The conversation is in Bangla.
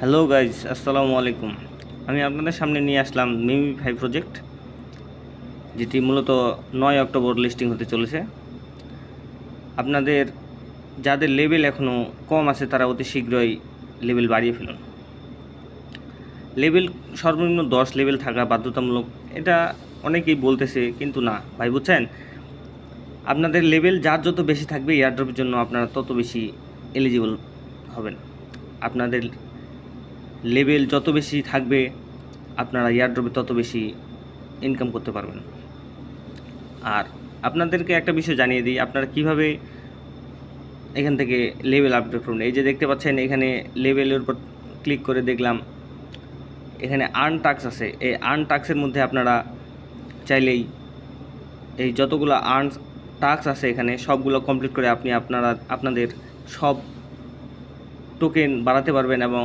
হ্যালো গাইজ, আসসালামু আলাইকুম। আমি আপনাদের সামনে নিয়ে আসলাম মিমিফাই প্রজেক্ট, যেটি মূলত 9 অক্টোবর লিস্টিং হতে চলেছে। আপনাদের যাদের লেভেল এখনও কম আছে তারা অতি শীঘ্রই লেভেল বাড়িয়ে ফেলুন। লেভেল সর্বনিম্ন 10 লেভেল থাকা বাধ্যতামূলক, এটা অনেকেই বলতেছে, কিন্তু না ভাই, বুঝছেন? আপনাদের লেভেল যার যত বেশি থাকবে এয়ারড্রপের জন্য আপনারা তত বেশি এলিজিবল হবেন। আপনাদের লেভেল যত বেশি থাকবে আপনারা এয়ারড্রপে তত বেশি ইনকাম করতে পারবেন। আর আপনাদেরকে একটা বিষয় জানিয়ে দিই, আপনারা কিভাবে এখান থেকে লেভেল আপডেট করুন। এই যে দেখতে পাচ্ছেন, এখানে লেভেলের উপর ক্লিক করে দেখলাম এখানে আর্ন টাস্ক আছে। এই আর্ন টাস্কের মধ্যে আপনারা চাইলেই এই যতগুলো আর্ন টাস্ক আছে এখানে সবগুলো কমপ্লিট করে আপনাদের সব টোকেন বাড়াতে পারবেন এবং